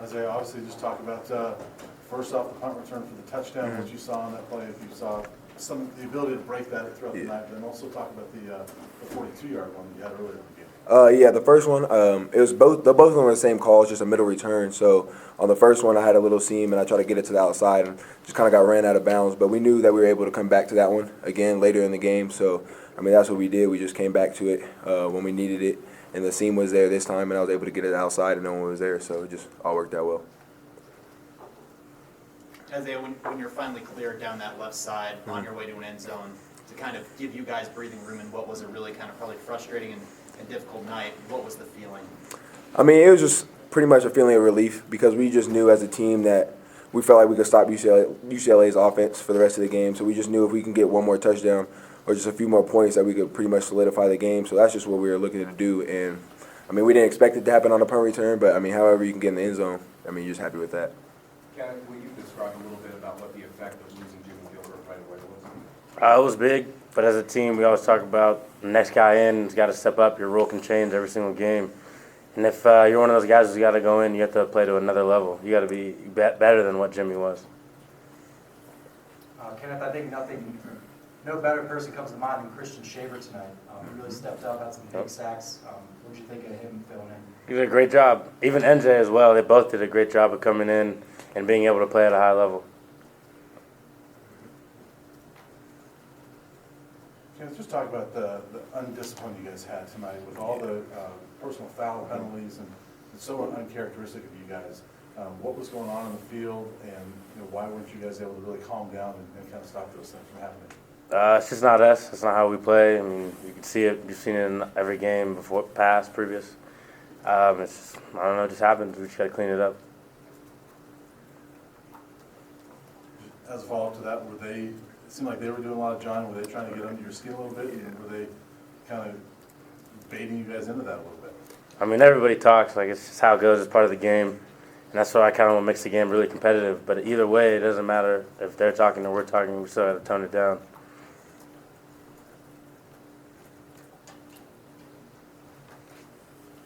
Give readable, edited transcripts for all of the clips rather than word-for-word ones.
Isaiah, obviously just talk about first off the punt return for the touchdown, what you saw on that play, if you saw the ability to break that throughout the night, but then also talk about the 42-yard one that you had earlier in the game. Yeah, the first one, it was both of them were the same call, it's just a middle return. So on the first one, I had a little seam, and I tried to get it to the outside, and just kind of got ran out of bounds. But we knew that we were able to come back to that one again later in the game. So, I mean, that's what we did. We just came back to it when we needed it, and the seam was there this time, and I was able to get it outside, and no one was there. So it just all worked out well. Isaiah, when you're finally cleared down that left side on your way to an end zone, to kind of give you guys breathing room in what was a really kind of probably frustrating and difficult night, what was the feeling? I mean, it was just pretty much a feeling of relief because we just knew as a team that we felt like we could stop UCLA's offense for the rest of the game. So we just knew if we can get one more touchdown or just a few more points that we could pretty much solidify the game. So that's just what we were looking to do. And, I mean, we didn't expect it to happen on a punt return, but, I mean, however you can get in the end zone, I mean, you're just happy with that. Kenneth, will you describe a little bit about what the effect of losing Jimmy Gilbert right away was? It was big, but as a team, we always talk about the next guy in has got to step up. Your role can change every single game. And if you're one of those guys who's got to go in, you have to play to another level. You got to be better than what Jimmy was. Kenneth, I think no better person comes to mind than Christian Shaver tonight. He really stepped up, had some big sacks. What did you think of him filling in? He did a great job. Even NJ as well. They both did a great job of coming in and being able to play at a high level. Let's just talk about the undiscipline you guys had tonight with all the personal foul penalties, and it's so uncharacteristic of you guys. What was going on in the field, and why weren't you guys able to really calm down and kind of stop those things from happening? It's just not us. It's not how we play. I mean, you can see it. You've seen it in every game before, past, previous. It's just, I don't know, it just happens. We just got to clean it up. As a follow-up to that, it seemed like they were doing a lot of John. Were they trying to get under your skin a little bit, and were they kind of baiting you guys into that a little bit? I mean, everybody talks like it's just how it goes. It's part of the game, and that's why I kind of want to make the game really competitive. But either way, it doesn't matter if they're talking or we're talking. We still got to tone it down.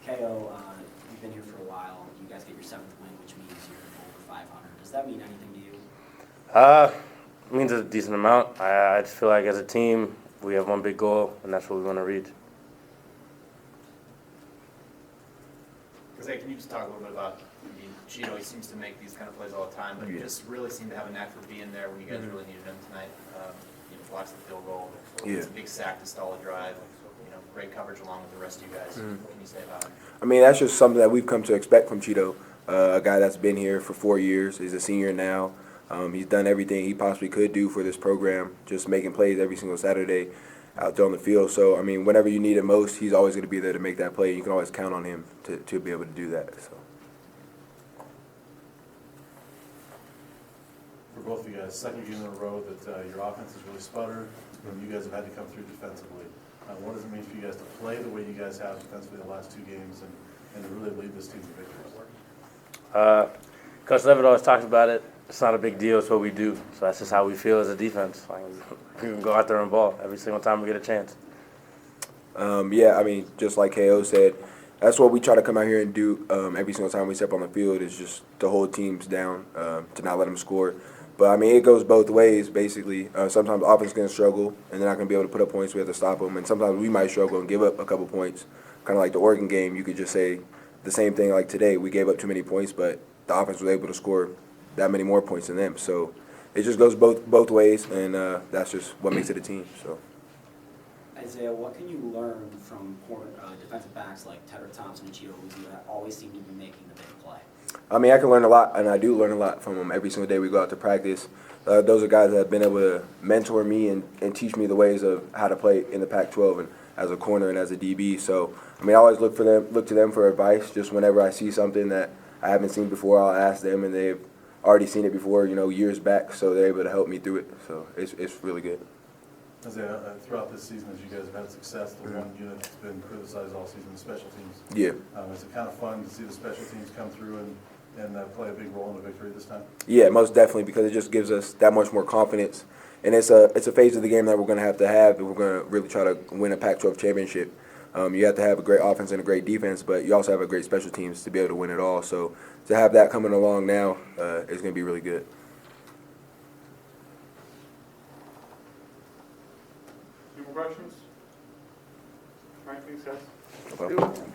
KO, you've been here for a while. You guys get your 7th win, which means you're over 500. Does that mean anything to you? It means a decent amount. I just feel like as a team, we have one big goal, and that's what we want to reach. Hey, can you just talk a little bit about, I mean, Cheeto, he seems to make these kind of plays all the time, but he just really seemed to have a knack for being there when you guys really needed him tonight. Blocks the field goal. It's a big sack to stall a drive. Great coverage along with the rest of you guys. What can you say about him? I mean, that's just something that we've come to expect from Cheeto, a guy that's been here for 4 years. He's a senior now. He's done everything he possibly could do for this program, just making plays every single Saturday out there on the field. So, I mean, whenever you need it most, he's always going to be there to make that play. You can always count on him to be able to do that. So. For both of you guys, second game in a row that your offense has really sputtered, and you guys have had to come through defensively. What does it mean for you guys to play the way you guys have defensively the last 2 games and to really lead this team to victories? Coach Levitt always talks about it. It's not a big deal. It's what we do. So that's just how we feel as a defense. Like, we can go out there and ball every single time we get a chance. Yeah, I mean, just like KO said, that's what we try to come out here and do every single time we step on the field is just to hold teams down, to not let them score. But, I mean, it goes both ways, basically. Sometimes offense is going to struggle, and they're not going to be able to put up points. We have to stop them. And sometimes we might struggle and give up a couple points. Kind of like the Oregon game, you could just say the same thing like today. We gave up too many points, but the offense was able to score that many more points than them. So it just goes both ways, and that's just what makes it a team. So. Isaiah, what can you learn from defensive backs like Tedder Thompson and Cheeto Uzi that always seem to be making the big play? I mean, I can learn a lot, and I do learn a lot from them every single day we go out to practice. Those are guys that have been able to mentor me and teach me the ways of how to play in the Pac-12 and as a corner and as a DB. So, I mean, I always look to them for advice. Just whenever I see something that I haven't seen before, I'll ask them, and they've already seen it before, years back, so they're able to help me through it. So it's really good. Isaiah, throughout this season, as you guys have had success, the one unit that's been criticized all season, the special teams. Yeah. Is it kind of fun to see the special teams come through and play a big role in the victory this time? Yeah, most definitely, because it just gives us that much more confidence. And it's a phase of the game that we're going to have if we're going to really try to win a Pac-12 championship. You have to have a great offense and a great defense, but you also have a great special teams to be able to win it all. So to have that coming along now is going to be really good. Any more questions? All right, thanks, guys. No problem.